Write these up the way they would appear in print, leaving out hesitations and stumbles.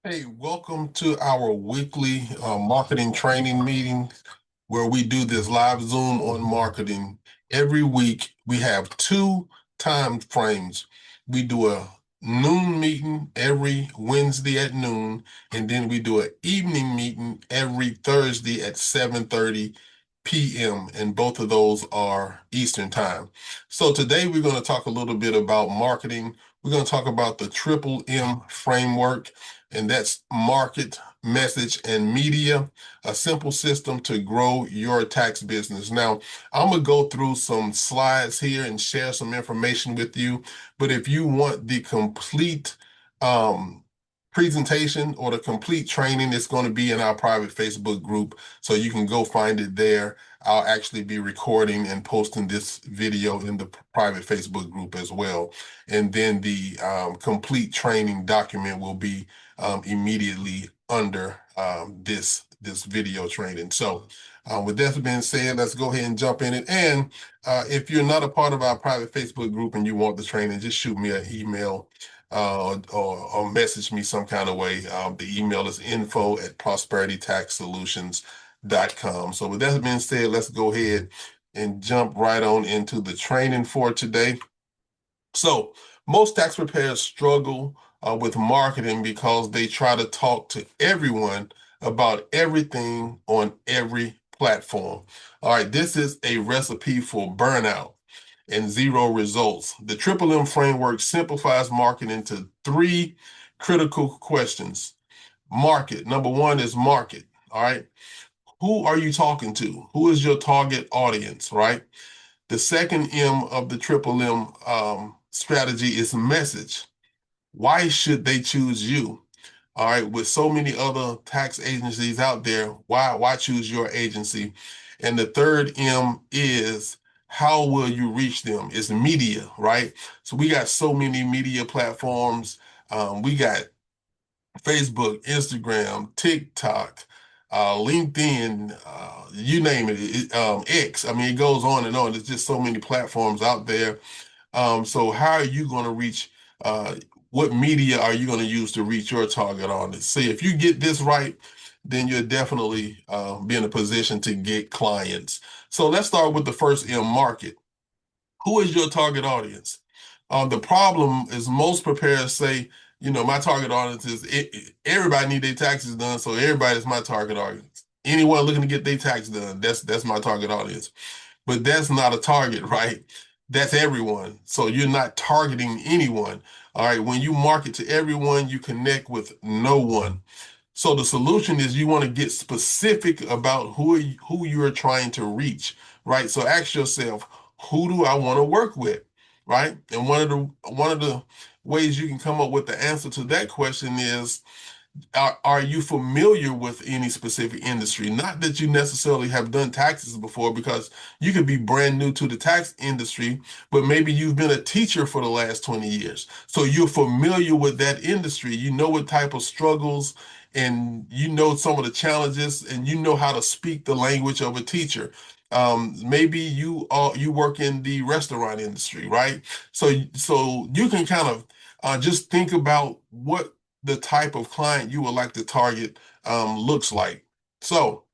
Hey, welcome to our weekly marketing training meeting where we do this live Zoom on marketing. Every week we have two time frames. We do a noon meeting every Wednesday at noon, and then we do an evening meeting every Thursday at 7:30 p.m. And both of those are Eastern time. So today we're going to talk a little bit about marketing. We're going to talk about the Triple M framework, and that's market, message, and media, a simple system to grow your tax business. Now, I'm going to go through some slides here and share some information with you, but if you want the complete um, presentation or the complete training, it's going to be in our private Facebook group, so you can go find it there. I'll actually be recording and posting this video in the private Facebook group as well. And then the complete training document will be immediately under this video training. So with that being said, let's go ahead and jump in it. And if you're not a part of our private Facebook group and you want the training, just shoot me an email or message me some kind of way. The email is info@prosperitytaxsolutions.com. So with that being said, let's go ahead and jump right on into the training for today. So most tax preparers struggle with marketing because they try to talk to everyone about everything on every platform. All right, this is a recipe for burnout and zero results. The Triple M framework simplifies marketing into three critical questions. Market. Number one is market. All right. Who are you talking to? Who is your target audience, right? The second M of the Triple M strategy is message. Why should they choose you? All right, with so many other tax agencies out there, why choose your agency? And the third M is how will you reach them? It's media, right? So we got so many media platforms. We got Facebook, Instagram, TikTok, LinkedIn, you name it, X. I mean, it goes on and on. There's just so many platforms out there. So how are you going to reach, what media are you going to use to reach your target audience? See, if you get this right, then you'll definitely be in a position to get clients. So let's start with the first M, market. Who is your target audience? The problem is most preparers say, my target audience is everybody need their taxes done, so everybody is my target audience. Anyone looking to get their tax done, that's my target audience. But that's not a target, right? That's everyone. So you're not targeting anyone. All right. When you market to everyone, you connect with no one. So the solution is you want to get specific about who you're trying to reach, right? So ask yourself, who do I want to work with, right? And one of the ways you can come up with the answer to that question is, are you familiar with any specific industry? Not that you necessarily have done taxes before, because you could be brand new to the tax industry, but maybe you've been a teacher for the last 20 years. So you're familiar with that industry. You know what type of struggles and you know some of the challenges and you know how to speak the language of a teacher. Maybe you work in the restaurant industry, right? So you can kind of just think about what the type of client you would like to target looks like. So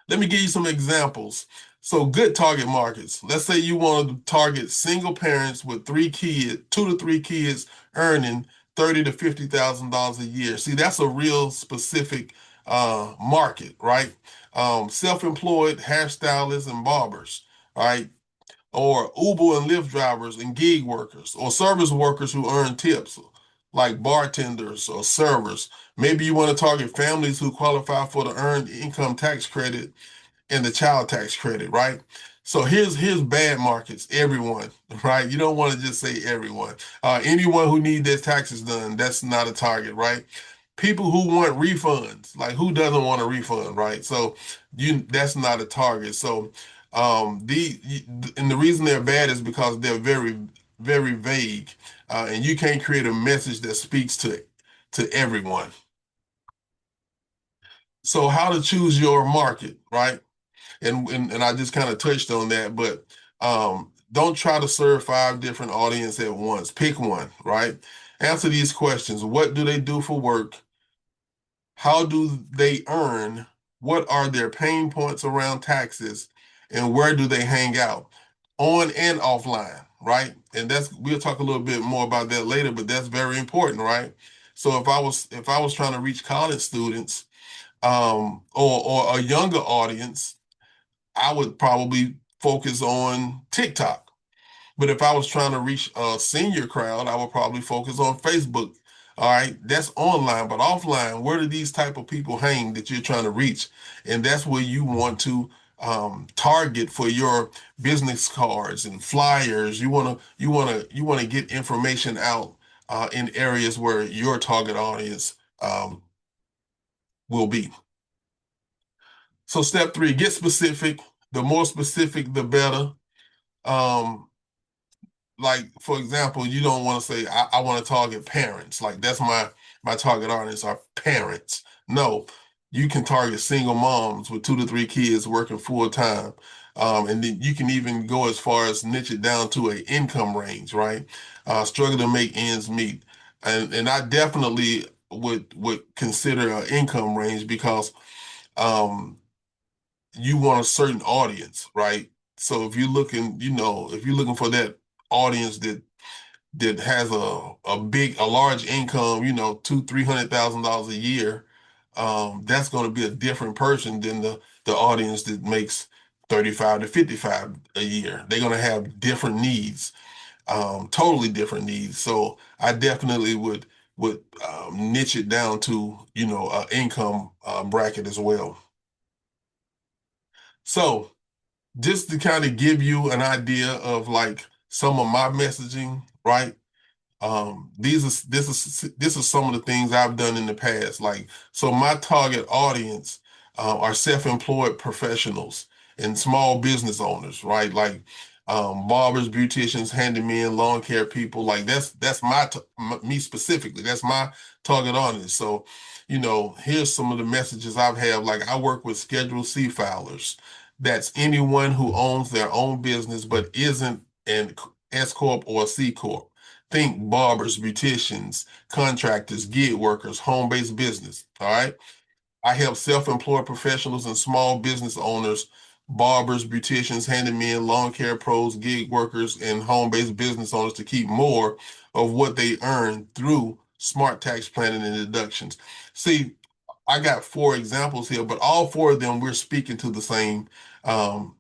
let me give you some examples. So good target markets. Let's say you want to target single parents with 3 kids, 2 to 3 kids earning $30,000 to $50,000 a year. See, that's a real specific market, right? Self-employed hairstylists and barbers, right? Or Uber and Lyft drivers and gig workers, or service workers who earn tips, like bartenders or servers. Maybe you want to target families who qualify for the earned income tax credit and the child tax credit, right? So here's bad markets, everyone, right? You don't want to just say everyone. Anyone who needs their taxes done, that's not a target, right? People who want refunds, like who doesn't want a refund, right? So that's not a target. So the and the reason they're bad is because they're very, very vague, and you can't create a message that speaks to everyone. So how to choose your market, right? And I just kind of touched on that, but don't try to serve 5 different audience at once. Pick one, right? Answer these questions. What do they do for work? how do they earn, what are their pain points around taxes, and where do they hang out on and offline, right? And we'll talk a little bit more about that later, but that's very important, right? So if I was trying to reach college students, or a younger audience, I would probably focus on TikTok. But if I was trying to reach a senior crowd, I would probably focus on Facebook. All right, that's online, but offline, where do these type of people hang that you're trying to reach? And that's where you want to target for your business cards and flyers. You want to get information out in areas where your target audience will be. So step three, get specific. The more specific, the better. Um, like for example, you don't want to say I want to target parents. Like that's my target audience are parents. No, you can target single moms with 2 to 3 kids working full time. And then you can even go as far as niche it down to a income range, right? Struggle to make ends meet. And I definitely would consider an income range because um you want a certain audience, right? So if you're looking for that audience that has a large income, $200,000-$300,000 a year, that's going to be a different person than the audience that makes 35 to 55 a year. They're going to have different needs, totally different needs. So I definitely would niche it down to income bracket as well. So just to kind of give you an idea of like some of my messaging, right? This is some of the things I've done in the past. Like, so my target audience are self-employed professionals and small business owners, right? Like barbers, beauticians, handymen, lawn care people. Like that's me specifically. That's my target audience. So, here's some of the messages I've had. Like I work with Schedule C filers. That's anyone who owns their own business but isn't an S corp or a C corp. Think barbers, beauticians, contractors, gig workers, home-based business. All right. I help self-employed professionals and small business owners, barbers, beauticians, handymen, lawn care pros, gig workers, and home-based business owners to keep more of what they earn through smart tax planning and deductions. See, I got 4 examples here, but all 4 of them we're speaking to the same um,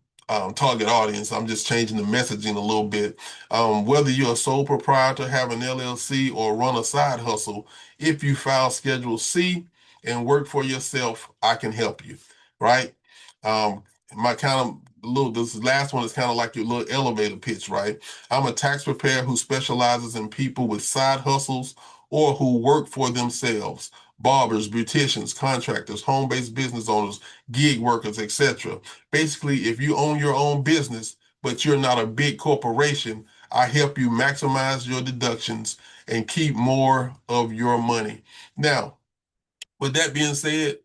target audience. I'm just changing the messaging a little bit. Whether you're a sole proprietor, have an LLC, or run a side hustle, if you file Schedule C and work for yourself, I can help you. Right? Um, my kind of little this last one is kind of like your little elevator pitch, right? I'm a tax preparer who specializes in people with side hustles or who work for themselves barbers, beauticians, contractors, home-based business owners, gig workers, etc. Basically, if you own your own business, but you're not a big corporation, I help you maximize your deductions and keep more of your money. Now, with that being said,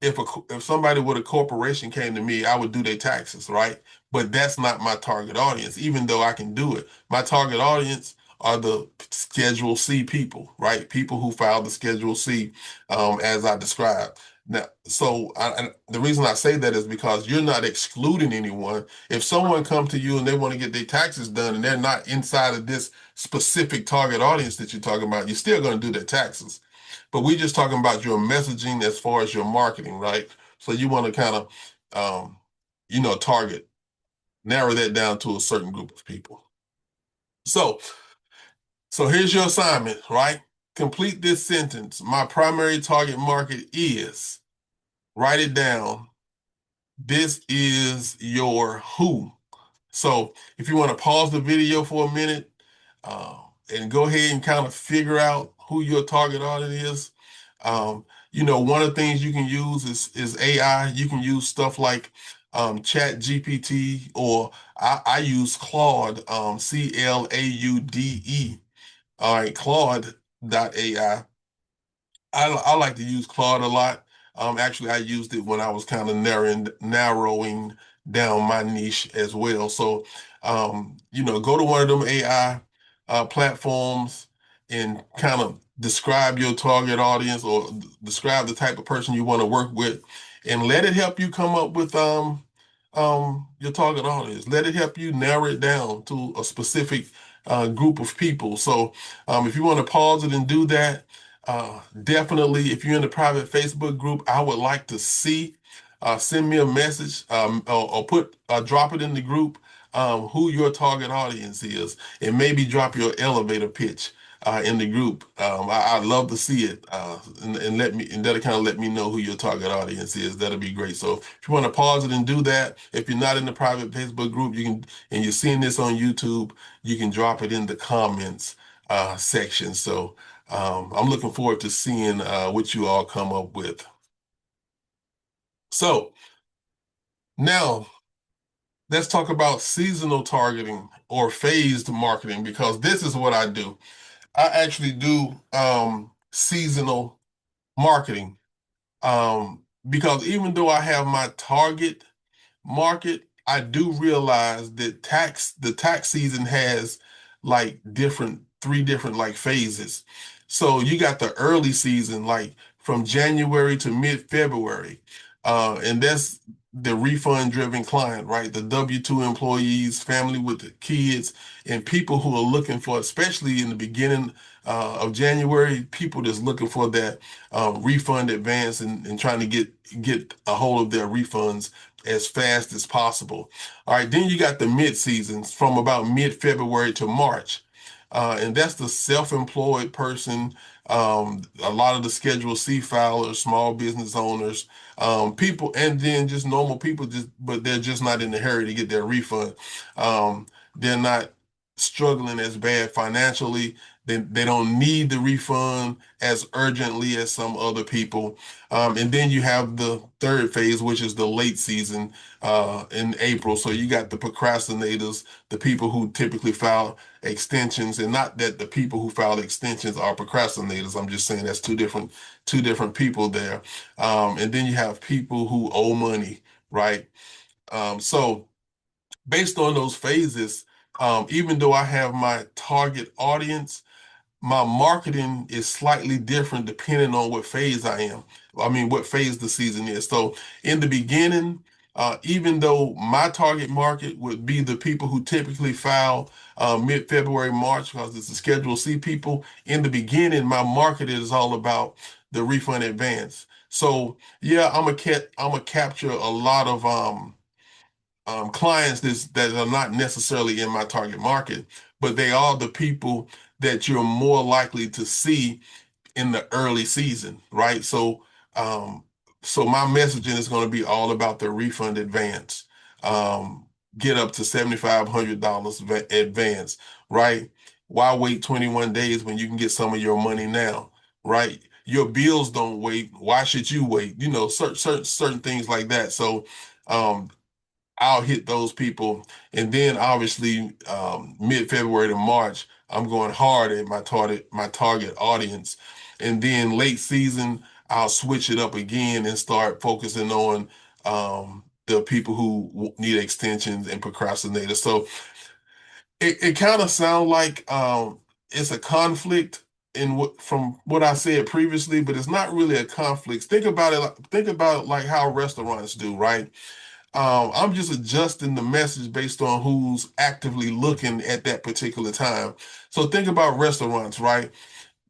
if somebody with a corporation came to me, I would do their taxes, right? But that's not my target audience, even though I can do it. My target audience are the Schedule C people, right? People who file the Schedule C, as I described. Now, so the reason I say that is because you're not excluding anyone. If someone comes to you and they want to get their taxes done and they're not inside of this specific target audience that you're talking about, you're still going to do their taxes. But we're just talking about your messaging as far as your marketing, right? So you want to kind of, target, narrow that down to a certain group of people. So, so here's your assignment, right? Complete this sentence. My primary target market is, write it down. This is your who. So if you want to pause the video for a minute uh, and go ahead and kind of figure out who your target audience is, one of the things you can use is AI. You can use stuff like Chat GPT, or I use Claude, Claude. All right, Claude.ai. I like to use Claude a lot. Actually, I used it when I was kind of narrowing down my niche as well. So, go to one of them AI platforms and kind of describe your target audience or describe the type of person you want to work with, and let it help you come up with your target audience. Let it help you narrow it down to a specific group of people. So if you want to pause it and do that, definitely, if you're in the private Facebook group, I would like to see. Send me a message, or put drop it in the group, who your target audience is, and maybe drop your elevator pitch in the group. I'd love to see it, and let me, and that'll kind of let me know who your target audience is. That'll be great. So if you want to pause it and do that, if you're not in the private Facebook group, you can, and you're seeing this on YouTube, you can drop it in the comments section. So I'm looking forward to seeing what you all come up with. So now let's talk about seasonal targeting or phased marketing, because this is what I do. I actually do seasonal marketing, because even though I have my target market, I do realize that the tax season has like three different like phases. So you got the early season, like from January to mid-February. And that's the refund driven client, right? The W-2 employees, family with the kids, and people who are looking for, especially in the beginning of January, people that's looking for that refund advance, and trying to get a hold of their refunds as fast as possible. All right, then you got the mid seasons from about mid-February to March. And that's the self-employed person, a lot of the Schedule C filers, small business owners, people, and then just normal people, just but they're just not in a hurry to get their refund. They're not struggling as bad financially. They don't need the refund as urgently as some other people. And then you have the third phase, which is the late season in April. So you got the procrastinators, the people who typically file extensions, and not that the people who file extensions are procrastinators. I'm just saying that's two different people there. And then you have people who owe money, right? So based on those phases, even though I have my target audience, my marketing is slightly different depending on what phase I am. I mean, what phase the season is. So in the beginning, even though my target market would be the people who typically file mid-February, March, because it's the Schedule C people, in the beginning, my market is all about the refund advance. So yeah, I'm gonna capture a lot of clients that are not necessarily in my target market, but they are the people that you're more likely to see in the early season, right? Um, so my messaging is going to be all about the refund advance. Get up to $7,500 advance, right? Why wait 21 days when you can get some of your money now, right? Your bills don't wait. Why should you wait? Certain things like that. So um, I'll hit those people. And then obviously mid-February to March, I'm going hard at my target audience. And then late season, I'll switch it up again and start focusing on the people who need extensions and procrastinators. So it kind of sounds like it's a conflict in from what I said previously, but it's not really a conflict. Think about it like how restaurants do, right? I'm just adjusting the message based on who's actively looking at that particular time. So think about restaurants, right?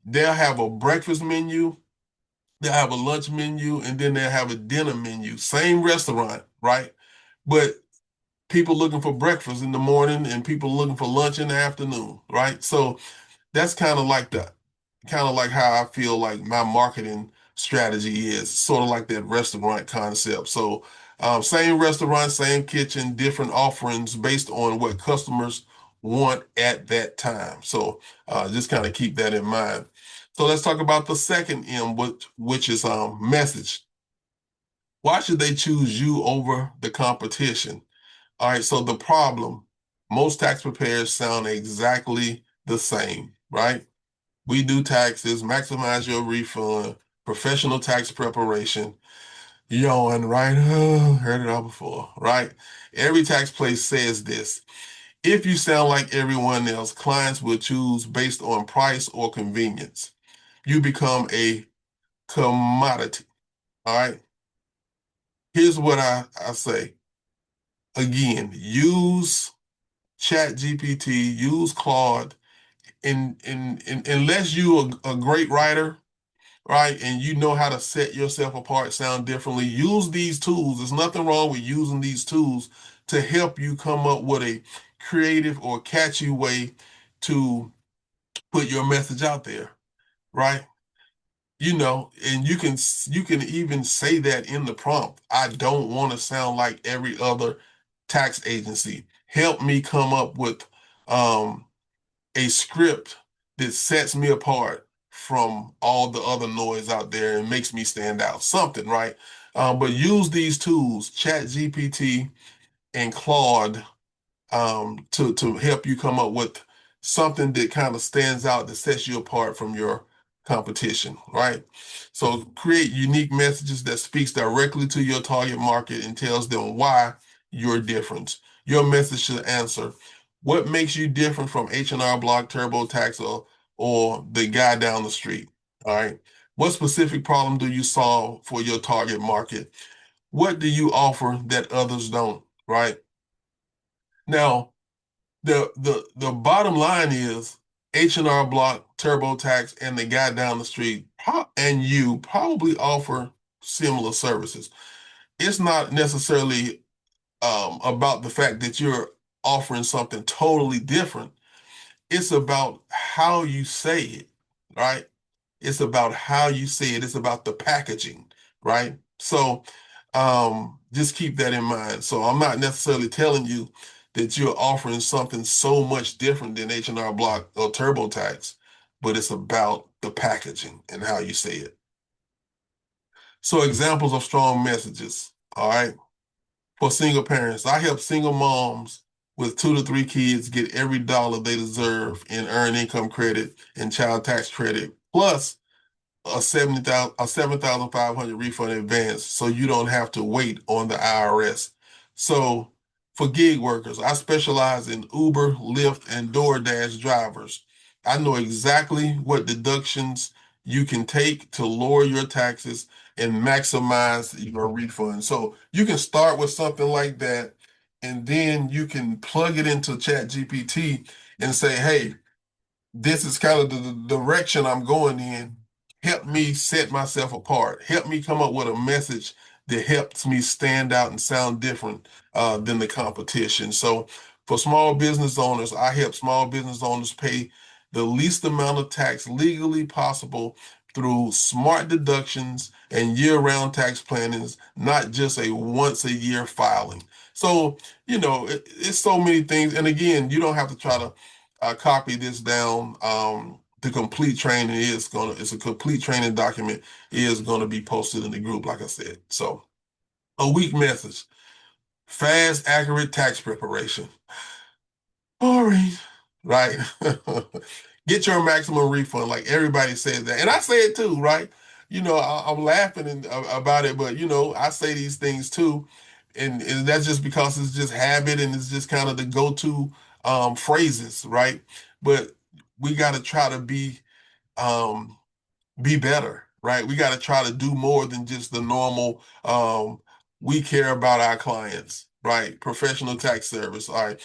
They'll have a breakfast menu, they'll have a lunch menu, and then they'll have a dinner menu. Same restaurant, right? But people looking for breakfast in the morning and people looking for lunch in the afternoon, right? So that's kind of like how I feel like my marketing strategy is, sort of like that restaurant concept. So same restaurant, same kitchen, different offerings based on what customers want at that time. So just kind of keep that in mind. So let's talk about the second M, which is message. Why should they choose you over the competition? All right, so the problem, most tax preparers sound exactly the same, right? We do taxes, maximize your refund, professional tax preparation. Yawn, right? Heard it all before, right? Every tax place says this. If you sound like everyone else, clients will choose based on price or convenience. you become a commodity. All right. Here's what I say. Again, use ChatGPT, use Claude, unless you're a great writer, right, and you know how to set yourself apart, sound differently, use these tools. There's nothing wrong with using these tools to help you come up with a creative or catchy way to put your message out there, right? And you can even say that in the prompt. I don't want to sound like every other tax agency. Help me come up with um, a script that sets me apart from all the other noise out there and makes me stand out. Something, right? But use these tools, ChatGPT and Claude, to help you come up with something that kind of stands out that sets you apart from your competition, right? So create unique messages that speaks directly to your target market and tells them why you're different. Your message should answer what makes you different from H&R Block, TurboTax, or the guy down the street. All right. What specific problem do you solve for your target market? What do you offer that others don't? Right. Now, the bottom line is H&R Block, TurboTax, and the guy down the street, and you probably offer similar services. It's not necessarily about the fact that you're offering something totally different. It's about how you say it, right? It's about how you say it. It's about the packaging, right? So just keep that in mind. So I'm not necessarily telling you that you're offering something so much different than H&R Block or TurboTax, but it's about the packaging and how you say it. So examples of strong messages, all right? For single parents, I help single moms with 2 to 3 kids get every dollar they deserve in earned income credit and child tax credit, plus a 7,500 refund in advance, so you don't have to wait on the IRS. So for gig workers, I specialize in Uber, Lyft, and DoorDash drivers. I know exactly what deductions you can take to lower your taxes and maximize your refund. So you can start with something like that, and then you can plug it into ChatGPT and say, hey, this is kind of the direction I'm going in. Help me set myself apart. Help me come up with a message that helps me stand out and sound different than the competition. So for small business owners, I help small business owners pay the least amount of tax legally possible through smart deductions and year-round tax plannings, not just a once-a-year filing. So, it's so many things. And again, you don't have to try to copy this down. The complete training it's a complete training document is gonna be posted in the group, like I said. So a weak message, fast, accurate tax preparation. Boring, right? Get your maximum refund, like everybody says that. And I say it too, right? I'm laughing about it, but I say these things too. And that's just because it's just habit and it's just kind of the go-to phrases, right? But we got to try to um, be better, right? We got to try to do more than just the normal. We care about our clients, right? Professional tax service. All right.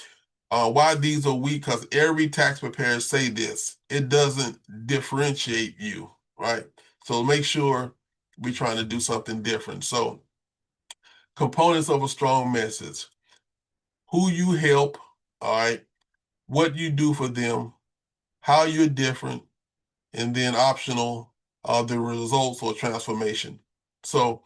Why these are weak? Because every tax preparer say this. It doesn't differentiate you, right? So make sure we're trying to do something different. So components of a strong message: who you help, all right, what you do for them, how you're different, and then optional, the results or transformation. So,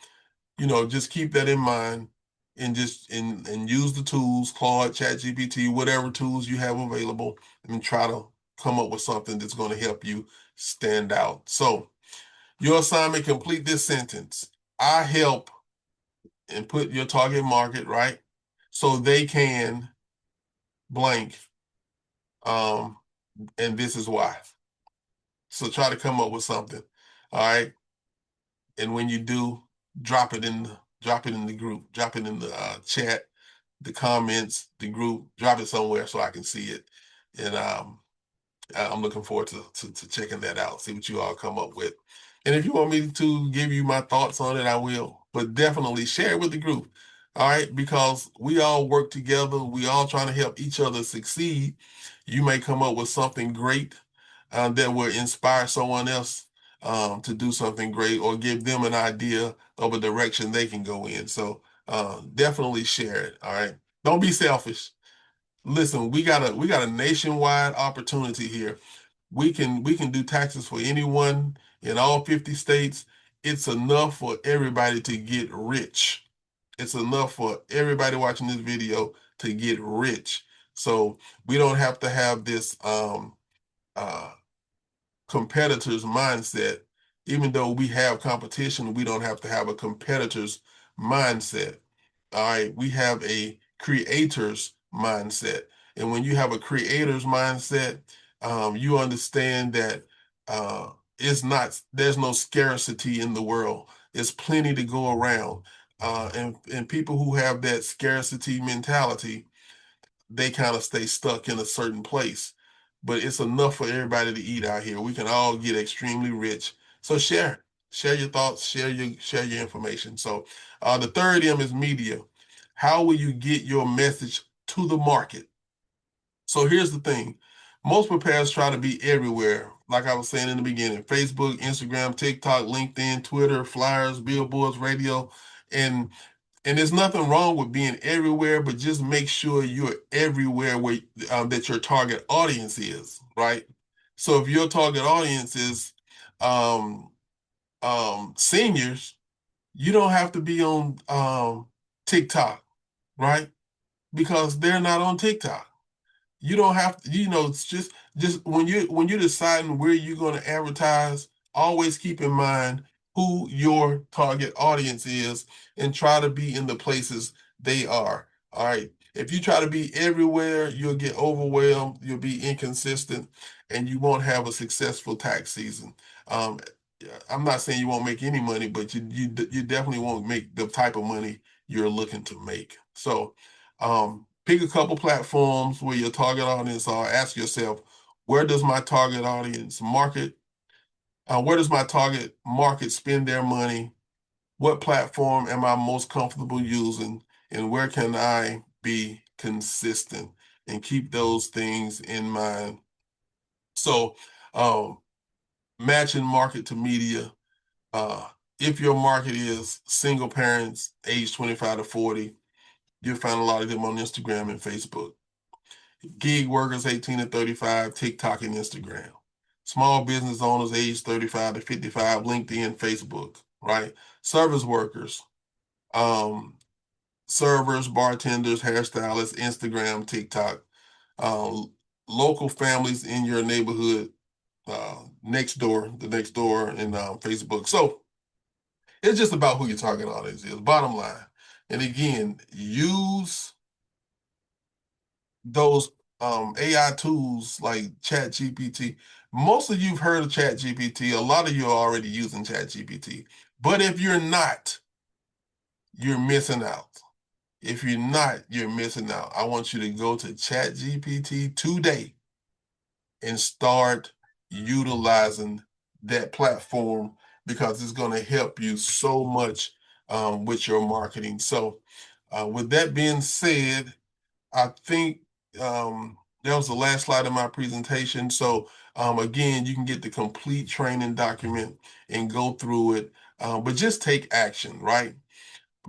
just keep that in mind and and use the tools, Claude, ChatGPT, whatever tools you have available, and try to come up with something that's going to help you stand out. So your assignment, complete this sentence. I help, and put your target market, right? So they can blank. Um, and this is why. So try to come up with something. All right. And when you do, drop it in the group, drop it in the chat, the comments, the group, drop it somewhere so I can see it. And I'm looking forward to checking that out, see what you all come up with. And if you want me to give you my thoughts on it, I will. But definitely share it with the group. All right, because we all work together, we all trying to help each other succeed. You may come up with something great that will inspire someone else to do something great or give them an idea of a direction they can go in. So definitely share it. All right. Don't be selfish. Listen, we got a nationwide opportunity here. We can do taxes for anyone in all 50 states. It's enough for everybody to get rich. It's enough for everybody watching this video to get rich. So we don't have to have this uh competitor's mindset. Even though we have competition, we don't have to have a competitor's mindset. All right, we have a creator's mindset. And when you have a creator's mindset, you understand that there's no scarcity in the world. There's plenty to go around. And people who have that scarcity mentality, they kind of stay stuck in a certain place. But it's enough for everybody to eat out here. We can all get extremely rich. So share your thoughts, share your information. So the third M is media. How will you get your message to the market? So here's the thing. Most preparers try to be everywhere. Like I was saying in the beginning, Facebook, Instagram, TikTok, LinkedIn, Twitter, flyers, billboards, radio, and and there's nothing wrong with being everywhere, but just make sure you're everywhere where that your target audience is, right? So if your target audience is um, seniors, you don't have to be on TikTok, right? Because they're not on TikTok. You don't have to, it's just when you're deciding where you're going to advertise, always keep in mind who your target audience is and try to be in the places they are. All right. If you try to be everywhere, you'll get overwhelmed, you'll be inconsistent, and you won't have a successful tax season. Um, I'm not saying you won't make any money, but you definitely won't make the type of money you're looking to make. So pick a couple platforms where your target audience are. Ask yourself, where does my target audience market? Where does my target market spend their money? What platform am I most comfortable using? And where can I be consistent? And keep those things in mind. So, um, matching market to media. Uh, if your market is single parents, age 25 to 40, you'll find a lot of them on Instagram and Facebook. Gig workers 18 to 35, TikTok and Instagram. Small business owners age 35 to 55, LinkedIn, Facebook, right? Service workers, um, servers, bartenders, hairstylists, Instagram, TikTok. Uh, Local families in your neighborhood, the next door, and Facebook. So it's just about who your target audience is, bottom line. And again, use those AI tools like ChatGPT. Most of you've heard of ChatGPT. A lot of you are already using ChatGPT. But if you're not, you're missing out. If you're not, you're missing out. I want you to go to ChatGPT today and start utilizing that platform because it's going to help you so much with your marketing. So, with that being said, I think that was the last slide of my presentation. So again, you can get the complete training document and go through it, but just take action, right?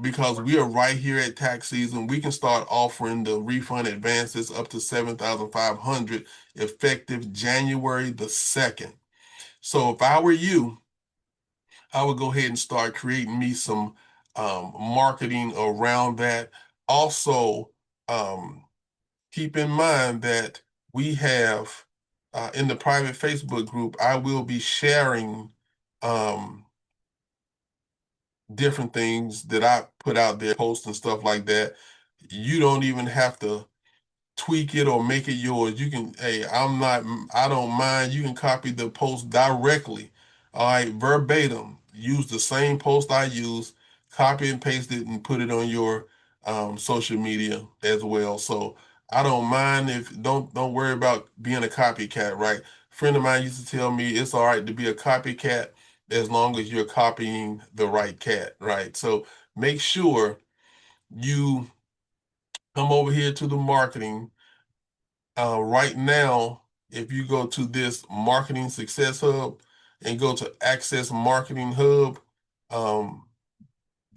Because we are right here at tax season. We can start offering the refund advances up to 7,500 effective January the 2nd. So if I were you, I would go ahead and start creating me some marketing around that. Also, um, keep in mind that we have in the private Facebook group, I will be sharing um, different things that I put out there, posts and stuff like that. You don't even have to tweak it or make it yours. You can, hey, I don't mind. You can copy the post directly. All right, verbatim. Use the same post I use, copy and paste it and put it on your social media as well. So I don't mind if don't worry about being a copycat, right? A friend of mine used to tell me it's all right to be a copycat as long as you're copying the right cat, right? So make sure you come over here to the marketing. Right now, if you go to this Marketing Success Hub and go to Access Marketing Hub, um,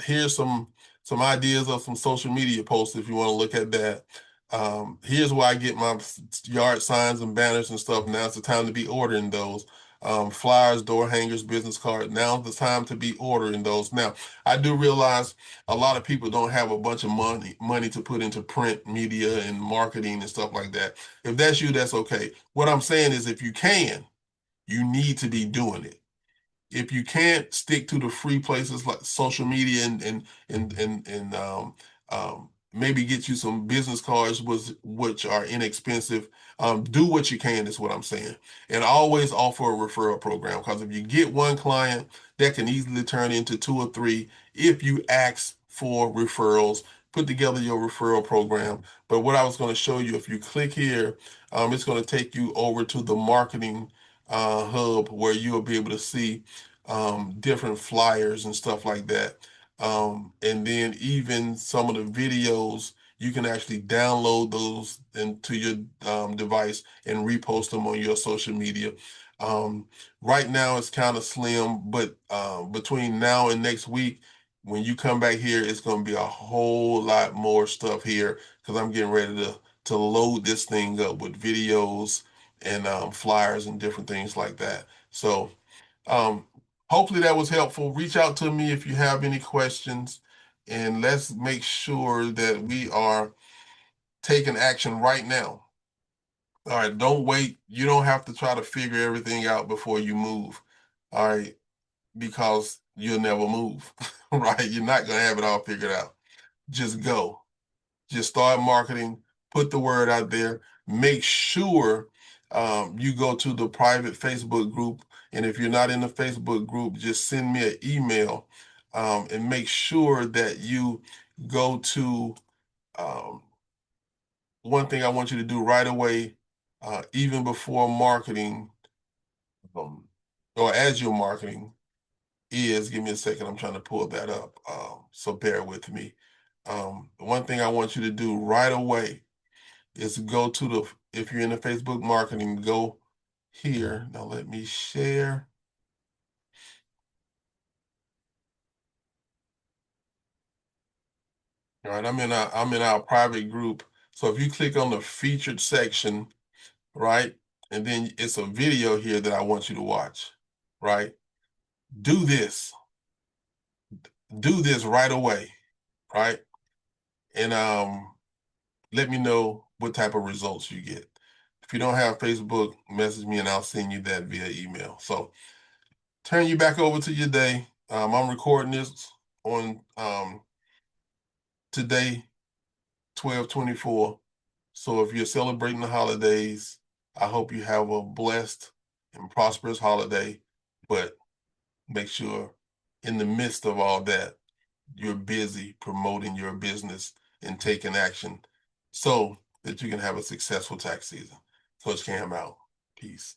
here's some ideas of some social media posts if you want to look at that. Here's where I get my yard signs and banners and stuff. Now's the time to be ordering those. Flyers, door hangers, business cards. Now's the time to be ordering those. Now, I do realize a lot of people don't have a bunch of money to put into print media and marketing and stuff like that. If that's you, that's okay. What I'm saying is if you can, you need to be doing it. If you can't, stick to the free places like social media and maybe get you some business cards which are inexpensive. Do what you can is what I'm saying. And always offer a referral program, because if you get one client, that can easily turn into two or three if you ask for referrals. Put together your referral program. But what I was going to show you, if you click here, it's going to take you over to the marketing hub where you'll be able to see different flyers and stuff like that. And then even some of the videos, you can actually download those into your device and repost them on your social media. Um, right now it's kind of slim, but between now and next week, when you come back here, it's going to be a whole lot more stuff here because I'm getting ready to load this thing up with videos and flyers and different things like that. So um, hopefully that was helpful. Reach out to me if you have any questions, and let's make sure that we are taking action right now. All right, don't wait. You don't have to try to figure everything out before you move. All right, because you'll never move, right? You're not going to have it all figured out. Just go. Just start marketing, put the word out there, make sure you go to the private Facebook group. And if you're not in the Facebook group, just send me an email and make sure that you go to um, one thing I want you to do right away, even before marketing um, or as you're marketing, is give me a second. I'm trying to pull that up. So bear with me. One thing I want you to do right away is go to the, if you're in the Facebook marketing, go here. Now let me share. All right, I'm in our private group. So if you click on the featured section, right, and then it's a video here that I want you to watch, right? Do this. Do this right away, right? And let me know what type of results you get. If you don't have Facebook, message me and I'll send you that via email. So turn you back over to your day. I'm recording this on today, 12/24. So if you're celebrating the holidays, I hope you have a blessed and prosperous holiday. But make sure in the midst of all that, you're busy promoting your business and taking action so that you can have a successful tax season. Coach Cam out. Peace.